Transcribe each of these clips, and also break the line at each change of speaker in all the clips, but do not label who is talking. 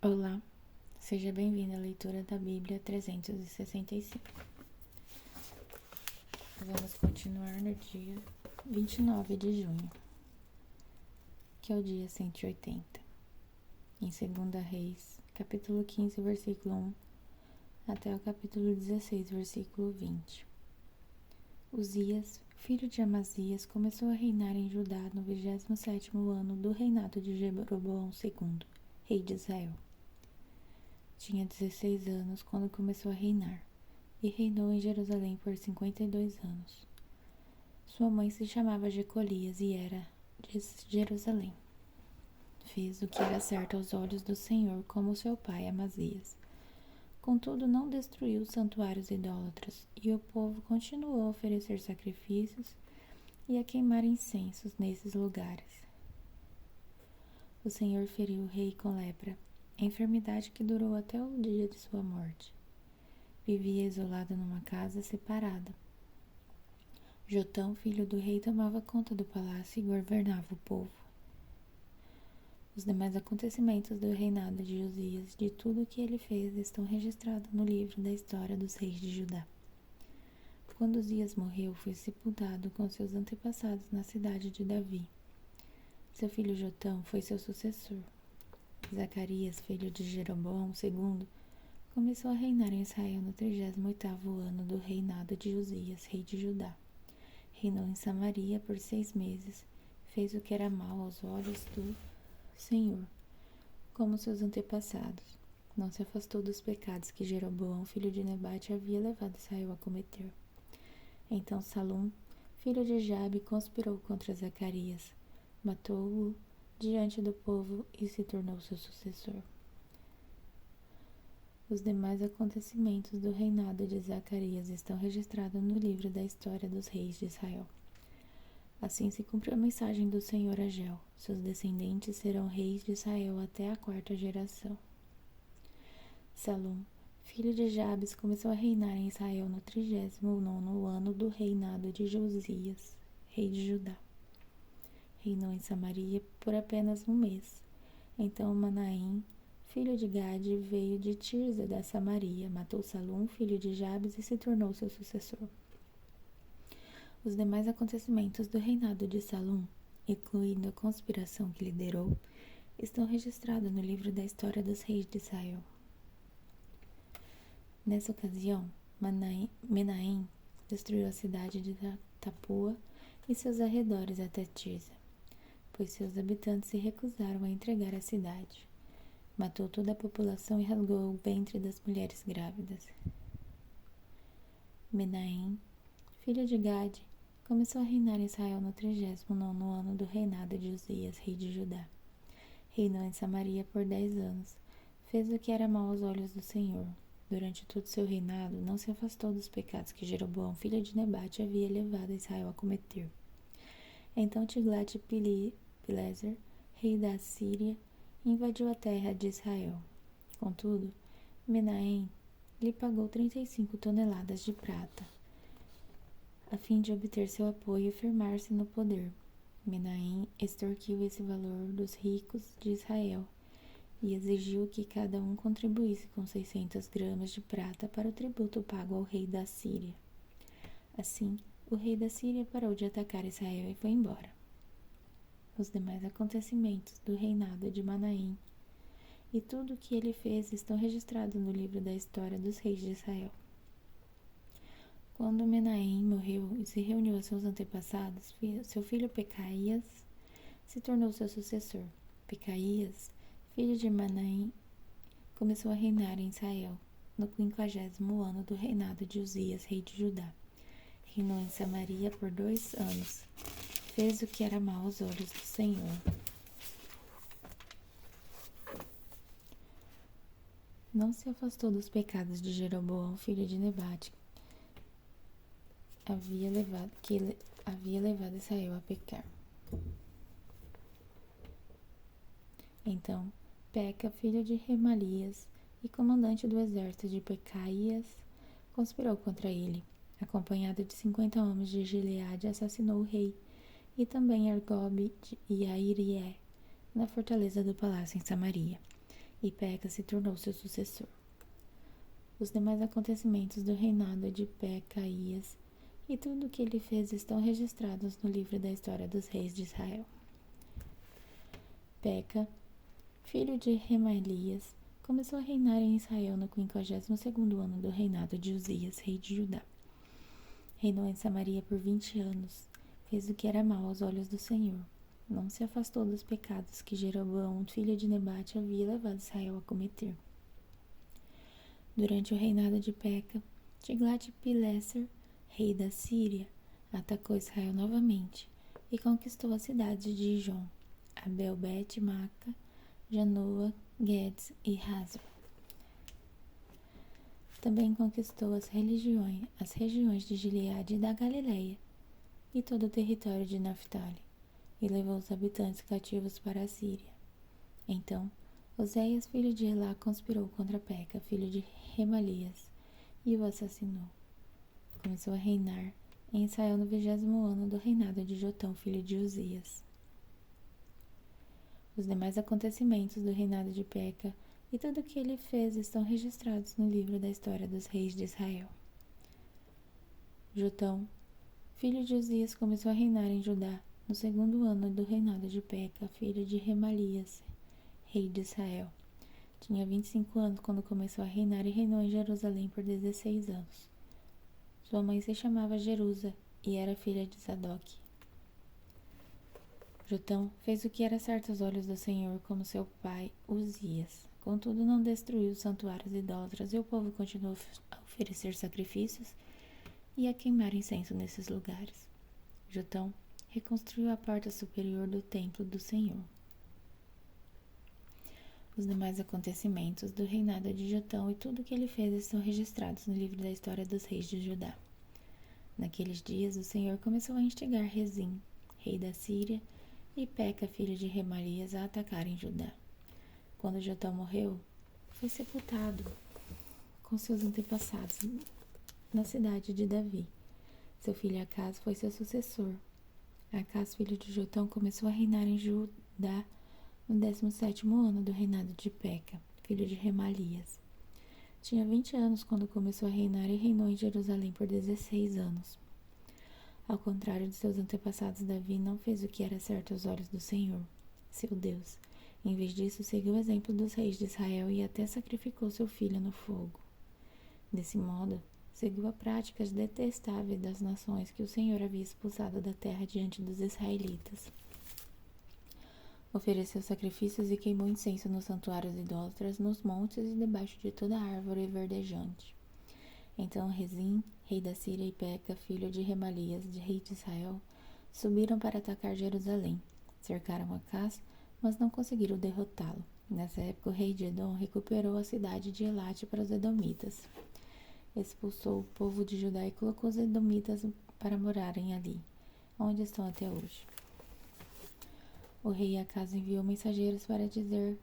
Olá, seja bem-vindo à leitura da Bíblia 365. Vamos continuar no dia 29 de junho, que é o dia 180, em 2 Reis, capítulo 15, versículo 1, até o capítulo 16, versículo 20. Uzias, filho de Amazias, começou a reinar em Judá no 27º ano do reinado de Jeroboão II, rei de Israel. Tinha 16 anos quando começou a reinar, e reinou em Jerusalém por 52 anos. Sua mãe se chamava Jecolias e era de Jerusalém. Fez o que era certo aos olhos do Senhor, como seu pai Amazias. Contudo, não destruiu os santuários idólatras, e o povo continuou a oferecer sacrifícios e a queimar incensos nesses lugares. O Senhor feriu o rei com lepra, enfermidade que durou até o dia de sua morte. Vivia isolado numa casa separada. Jotão, filho do rei, tomava conta do palácio e governava o povo. Os demais acontecimentos do reinado de Uzias, de tudo o que ele fez, estão registrados no livro da história dos reis de Judá. Quando Uzias morreu, foi sepultado com seus antepassados na cidade de Davi. Seu filho Jotão foi seu sucessor. Zacarias, filho de Jeroboão II, começou a reinar em Israel no 38º ano do reinado de Uzias, rei de Judá. Reinou em Samaria por 6 meses, fez o que era mal aos olhos do Senhor, como seus antepassados. Não se afastou dos pecados que Jeroboão, filho de Nebate, havia levado Israel a cometer. Então Salum, filho de Jabe, conspirou contra Zacarias, matou-o diante do povo e se tornou seu sucessor. Os demais acontecimentos do reinado de Zacarias estão registrados no livro da história dos reis de Israel. Assim se cumpriu a mensagem do Senhor a Ageu: seus descendentes serão reis de Israel até a 4ª geração. Salum, filho de Jabes, começou a reinar em Israel no 39º ano do reinado de Josias, rei de Judá. Reinou em Samaria por apenas 1 mês. Então Manaém, filho de Gade, veio de Tirza da Samaria, matou Salum, filho de Jabes, e se tornou seu sucessor. Os demais acontecimentos do reinado de Salum, incluindo a conspiração que liderou, estão registrados no livro da história dos reis de Israel. Nessa ocasião, Menahem destruiu a cidade de Tapua e seus arredores até Tirza, pois seus habitantes se recusaram a entregar a cidade. Matou toda a população e rasgou o ventre das mulheres grávidas. Menahem, filho de Gade, começou a reinar em Israel no 39º ano do reinado de Uzias, rei de Judá. Reinou em Samaria por 10 anos. Fez o que era mau aos olhos do Senhor. Durante todo seu reinado, não se afastou dos pecados que Jeroboão, filho de Nebate, havia levado Israel a cometer. Então Tiglat-Pileser, rei da Assíria, invadiu a terra de Israel. Contudo, Menahem lhe pagou 35 toneladas de prata, a fim de obter seu apoio e firmar-se no poder. Menahem extorquiu esse valor dos ricos de Israel e exigiu que cada um contribuísse com 600 gramas de prata para o tributo pago ao rei da Síria. Assim, o rei da Síria parou de atacar Israel e foi embora. Os demais acontecimentos do reinado de Menahem e tudo o que ele fez estão registrados no livro da história dos reis de Israel. Quando Menahem morreu e se reuniu a seus antepassados, seu filho Pecaías se tornou seu sucessor. Pecaías, filho de Menahem, começou a reinar em Israel no 50º ano do reinado de Uzias, rei de Judá. Reinou em Samaria por 2 anos. Fez o que era mau aos olhos do Senhor. Não se afastou dos pecados de Jeroboão, filho de Nebate, que havia levado Israel a pecar. Então, Peca, filho de Remalias e comandante do exército de Pecaías, conspirou contra ele. Acompanhado de 50 homens de Gileade, assassinou o rei e também Argob e Airié, na fortaleza do palácio em Samaria. e Peca se tornou seu sucessor. Os demais acontecimentos do reinado de Pecaías e tudo o que ele fez estão registrados no livro da história dos reis de Israel. Peca, filho de Remalias, começou a reinar em Israel no 52º ano do reinado de Uzias, rei de Judá. Reinou em Samaria por 20 anos, fez o que era mal aos olhos do Senhor. Não se afastou dos pecados que Jeroboão, filho de Nebate, havia levado Israel a cometer. Durante o reinado de Peca, Tiglat-Pileser, rei da Síria, atacou Israel novamente e conquistou as cidades de Ijon, Abel-Bet-Maca, Janoa, Guedes e Hazor. Também conquistou as regiões de Gileade e da Galileia e todo o território de Naftali, e levou os habitantes cativos para a Síria. Então, Oséias, filho de Elá, conspirou contra Peca, filho de Remalias, e o assassinou. Começou a reinar em Israel no 20º ano do reinado de Jotão, filho de Uzias. Os demais acontecimentos do reinado de Peca e tudo o que ele fez estão registrados no livro da história dos reis de Israel. Jotão, filho de Uzias, começou a reinar em Judá no 2º ano do reinado de Peca, filho de Remalias, rei de Israel. Tinha 25 anos quando começou a reinar e reinou em Jerusalém por 16 anos. Sua mãe se chamava Jerusa e era filha de Sadoque. Jotão fez o que era certo aos olhos do Senhor, como seu pai Uzias. Contudo, não destruiu os santuários idólatras e o povo continuou a oferecer sacrifícios e a queimar incenso nesses lugares. Jotão reconstruiu a porta superior do templo do Senhor. Os demais acontecimentos do reinado de Jotão e tudo o que ele fez estão registrados no livro da história dos reis de Judá. Naqueles dias, o Senhor começou a instigar Rezim, rei da Síria, e Peca, filho de Remalias, a atacarem Judá. Quando Jotão morreu, foi sepultado com seus antepassados na cidade de Davi. Seu filho Acaz foi seu sucessor. Acaz, filho de Jotão, começou a reinar em Judá no 17º ano do reinado de Peca, filho de Remalias. Tinha 20 anos quando começou a reinar e reinou em Jerusalém por 16 anos. Ao contrário de seus antepassados, Davi não fez o que era certo aos olhos do Senhor, seu Deus. Em vez disso, seguiu o exemplo dos reis de Israel e até sacrificou seu filho no fogo. Desse modo, seguiu a práticas detestáveis das nações que o Senhor havia expulsado da terra diante dos israelitas. Ofereceu sacrifícios e queimou incenso nos santuários idólatras, nos montes e debaixo de toda árvore verdejante. Então Rezim, rei da Síria, e Peca, filho de Remalias, rei de Israel, subiram para atacar Jerusalém. Cercaram Acaz, mas não conseguiram derrotá-lo. Nessa época, o rei de Edom recuperou a cidade de Elate para os edomitas. Expulsou o povo de Judá e colocou os edomitas para morarem ali, onde estão até hoje. O rei Acaz enviou mensageiros para dizer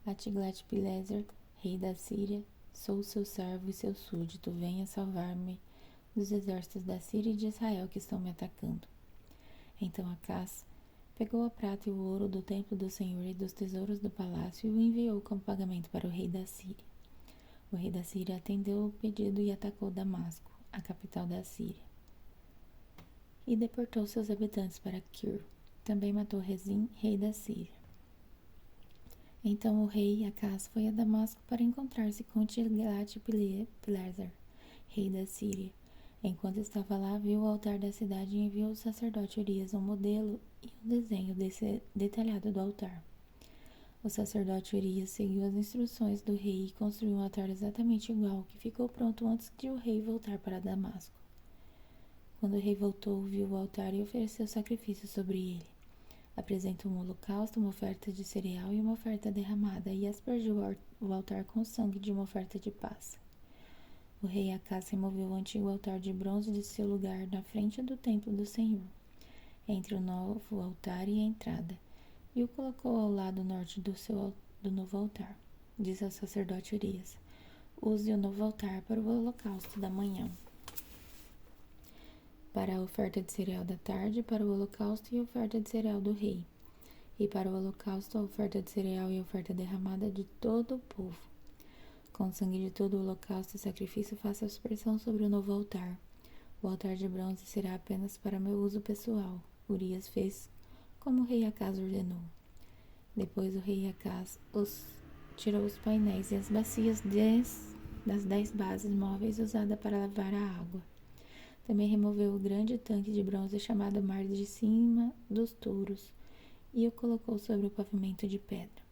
a Tiglat-Pileser, rei da Síria: sou seu servo e seu súdito, venha salvar-me dos exércitos da Síria e de Israel que estão me atacando. Então Acaz pegou a prata e o ouro do templo do Senhor e dos tesouros do palácio e o enviou como pagamento para o rei da Síria. O rei da Síria atendeu o pedido e atacou Damasco, a capital da Síria, e deportou seus habitantes para Kir. Também matou Rezim, rei da Síria. Então o rei Acaz foi a Damasco para encontrar-se com Tiglat-Pileser, rei da Síria. Enquanto estava lá, viu o altar da cidade e enviou o sacerdote Urias um modelo e um desenho detalhado do altar. O sacerdote Urias seguiu as instruções do rei e construiu um altar exatamente igual, que ficou pronto antes de o rei voltar para Damasco. Quando o rei voltou, viu o altar e ofereceu sacrifício sobre ele. Apresentou um holocausto, uma oferta de cereal e uma oferta derramada, e aspergiu o altar com o sangue de uma oferta de paz. O rei Acaz removeu o antigo altar de bronze de seu lugar na frente do templo do Senhor, entre o novo altar e a entrada, e o colocou ao lado norte do novo altar. Disse ao sacerdote Urias: use o novo altar para o holocausto da manhã, para a oferta de cereal da tarde, para o holocausto e a oferta de cereal do rei. e para o holocausto, a oferta de cereal e a oferta derramada de todo o povo. Com o sangue de todo o holocausto e sacrifício, faça aspersão sobre o novo altar. O altar de bronze será apenas para meu uso pessoal. Urias fez como o rei Acaz ordenou. Depois o rei Acaz tirou os painéis e as bacias das 10 bases móveis usadas para lavar a água. Também removeu o grande tanque de bronze chamado Mar de Cima dos Touros e o colocou sobre o pavimento de pedra.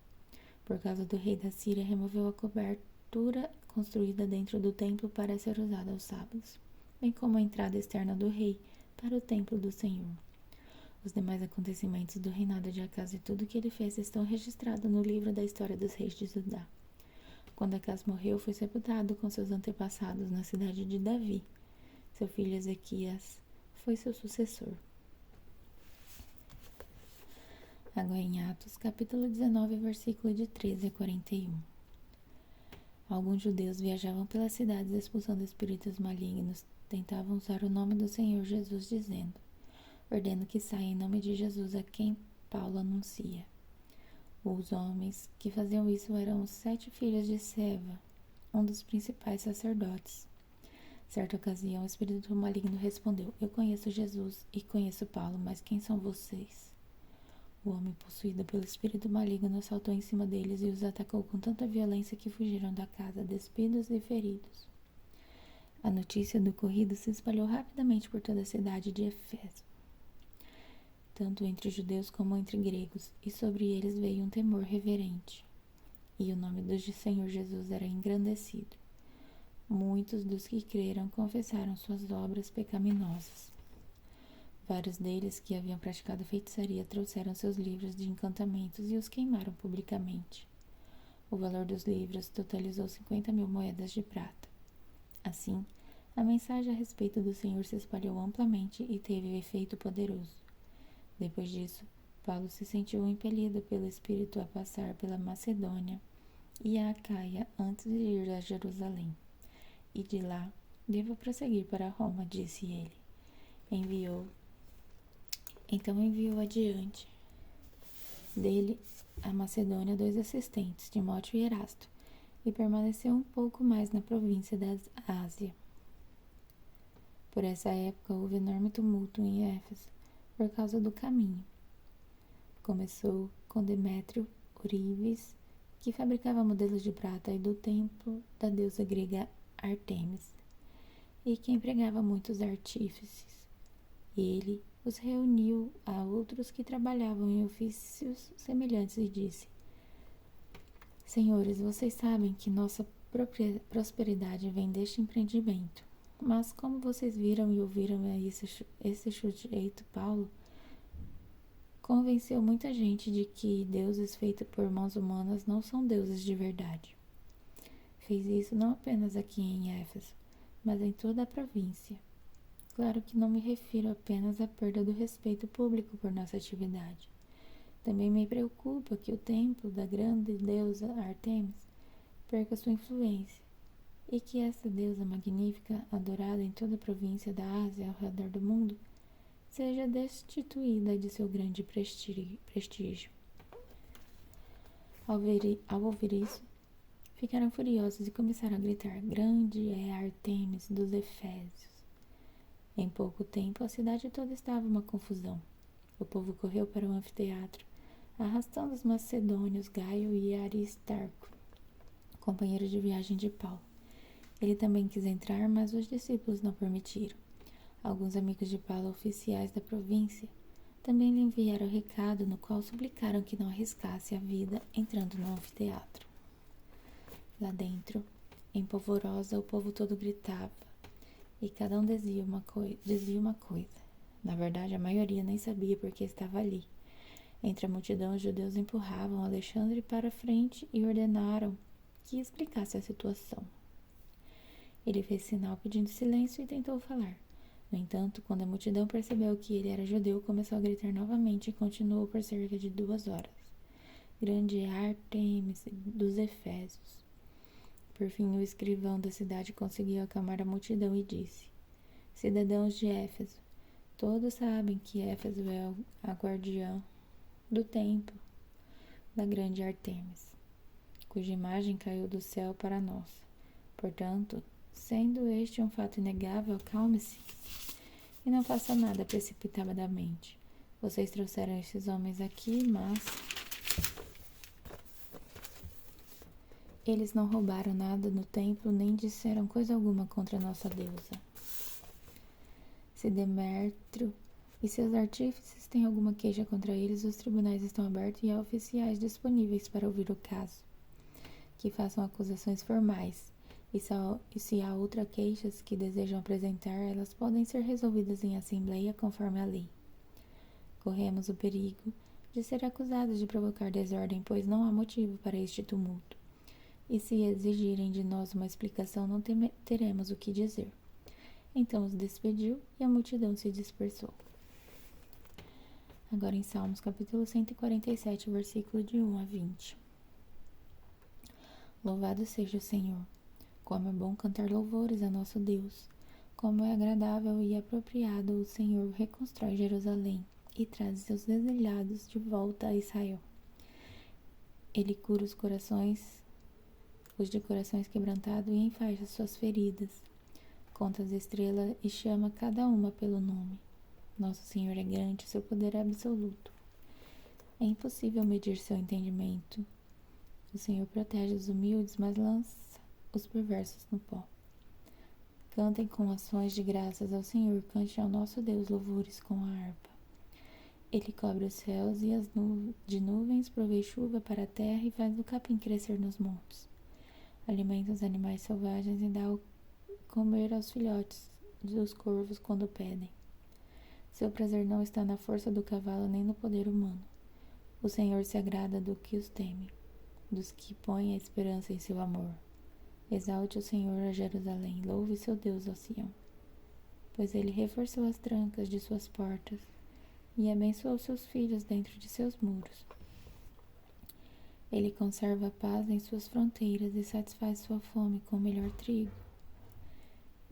Por causa do rei da Síria, removeu a cobertura construída dentro do templo para ser usada aos sábados, bem como a entrada externa do rei para o templo do Senhor. Os demais acontecimentos do reinado de Acaz e tudo o que ele fez estão registrados no livro da história dos reis de Judá. Quando Acaz morreu, foi sepultado com seus antepassados na cidade de Davi. Seu filho Ezequias foi seu sucessor. Agora em Atos, capítulo 19, versículo de 13 a 41. Alguns judeus viajavam pelas cidades expulsando espíritos malignos. Tentavam usar o nome do Senhor Jesus, dizendo: ordeno que saia em nome de Jesus a quem Paulo anuncia. Os homens que faziam isso eram os 7 filhos de Seva, um dos principais sacerdotes. Certa ocasião, o espírito maligno respondeu: eu conheço Jesus e conheço Paulo, mas quem são vocês? O homem possuído pelo espírito maligno saltou em cima deles e os atacou com tanta violência que fugiram da casa, despidos e feridos. A notícia do ocorrido se espalhou rapidamente por toda a cidade de Éfeso, tanto entre judeus como entre gregos, e sobre eles veio um temor reverente. E o nome do Senhor Jesus era engrandecido. Muitos dos que creram confessaram suas obras pecaminosas. Vários deles que haviam praticado feitiçaria trouxeram seus livros de encantamentos e os queimaram publicamente. O valor dos livros totalizou 50.000 moedas de prata. Assim, a mensagem a respeito do Senhor se espalhou amplamente e teve efeito poderoso. Depois disso, Paulo se sentiu impelido pelo Espírito a passar pela Macedônia e a Acaia antes de ir a Jerusalém. E de lá, devo prosseguir para Roma, disse ele. Então enviou adiante dele a Macedônia 2 assistentes, Timóteo e Erasto, e permaneceu um pouco mais na província da Ásia. Por essa época houve enorme tumulto em Éfeso, por causa do caminho. Começou com Demétrio Ourives, que fabricava modelos de prata, e do templo da deusa grega Ártemis, e que empregava muitos artífices. Ele os reuniu a outros que trabalhavam em ofícios semelhantes e disse: senhores, vocês sabem que nossa prosperidade vem deste empreendimento. Mas como vocês viram e ouviram esse sujeito Paulo, convenceu muita gente de que deuses feitos por mãos humanas não são deuses de verdade. Fez isso não apenas aqui em Éfeso, mas em toda a província. Claro que não me refiro apenas à perda do respeito público por nossa atividade. Também me preocupa que o templo da grande deusa Ártemis perca sua influência, e que essa deusa magnífica, adorada em toda a província da Ásia ao redor do mundo, seja destituída de seu grande prestígio. Ao ouvir isso, ficaram furiosos e começaram a gritar: grande é Ártemis dos Efésios. Em pouco tempo, a cidade toda estava uma confusão. O povo correu para o anfiteatro, arrastando os macedônios Gaio e Aristarco, companheiros de viagem de Paulo. Ele também quis entrar, mas os discípulos não permitiram. Alguns amigos de Paulo, oficiais da província, também lhe enviaram recado no qual suplicaram que não arriscasse a vida entrando no anfiteatro. Lá dentro, em polvorosa, o povo todo gritava, e cada um dizia uma coisa. Na verdade, a maioria nem sabia porque estava ali. Entre a multidão, os judeus empurravam Alexandre para a frente e ordenaram que explicasse a situação. Ele fez sinal pedindo silêncio e tentou falar. No entanto, quando a multidão percebeu que ele era judeu, começou a gritar novamente e continuou por cerca de 2 horas. Grande é Ártemis dos Efésios. Por fim, o escrivão da cidade conseguiu acalmar a multidão e disse: cidadãos de Éfeso, todos sabem que Éfeso é a guardiã do templo da grande Ártemis, cuja imagem caiu do céu para nós. Portanto, sendo este um fato inegável, calme-se e não faça nada precipitadamente. Vocês trouxeram esses homens aqui, mas eles não roubaram nada no templo, nem disseram coisa alguma contra nossa deusa. Se Demétrio e seus artífices têm alguma queixa contra eles, os tribunais estão abertos e há oficiais disponíveis para ouvir o caso, que façam acusações formais. E se há outras queixas que desejam apresentar, elas podem ser resolvidas em assembleia conforme a lei. Corremos o perigo de ser acusados de provocar desordem, pois não há motivo para este tumulto. E se exigirem de nós uma explicação, não teremos o que dizer. Então os despediu e a multidão se dispersou. Agora em Salmos, capítulo 147, versículo de 1 a 20. Louvado seja o Senhor. Como é bom cantar louvores a nosso Deus. Como é agradável e apropriado o Senhor reconstrói Jerusalém e traz seus exilhados de volta a Israel. Ele cura os de corações quebrantados e enfaixa suas feridas. Conta as estrelas e chama cada uma pelo nome. Nosso Senhor é grande, seu poder é absoluto. É impossível medir seu entendimento. O Senhor protege os humildes, mas lança os perversos no pó. Cantem com ações de graças ao Senhor, cante ao nosso Deus louvores com a harpa. Ele cobre os céus e de nuvens provê chuva para a terra e faz o capim crescer nos montes. Alimenta os animais selvagens e dá o comer aos filhotes dos corvos quando pedem. Seu prazer não está na força do cavalo nem no poder humano. O Senhor se agrada do que os teme, dos que põem a esperança em seu amor. Exalte o Senhor a Jerusalém, louve seu Deus a Sião, pois ele reforçou as trancas de suas portas e abençoou seus filhos dentro de seus muros. Ele conserva a paz em suas fronteiras e satisfaz sua fome com o melhor trigo.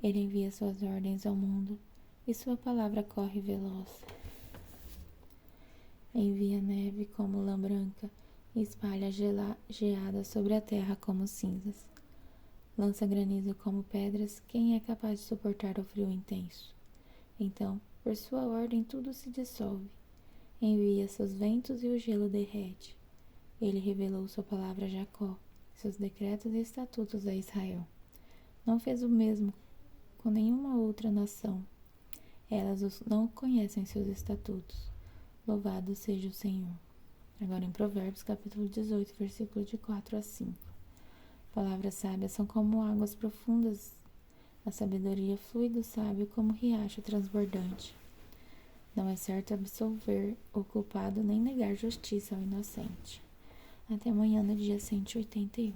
Ele envia suas ordens ao mundo e sua palavra corre veloz. Envia neve como lã branca e espalha geada sobre a terra como cinzas. Lança granizo como pedras, quem é capaz de suportar o frio intenso? Então, por sua ordem, tudo se dissolve. Envia seus ventos e o gelo derrete. Ele revelou sua palavra a Jacó, seus decretos e estatutos a Israel. Não fez o mesmo com nenhuma outra nação. Elas não conhecem seus estatutos. Louvado seja o Senhor. Agora em Provérbios, capítulo 18, versículo de 4 a 5. Palavras sábias são como águas profundas. A sabedoria flui do sábio como riacho transbordante. Não é certo absolver o culpado nem negar justiça ao inocente. Até amanhã, no dia 181.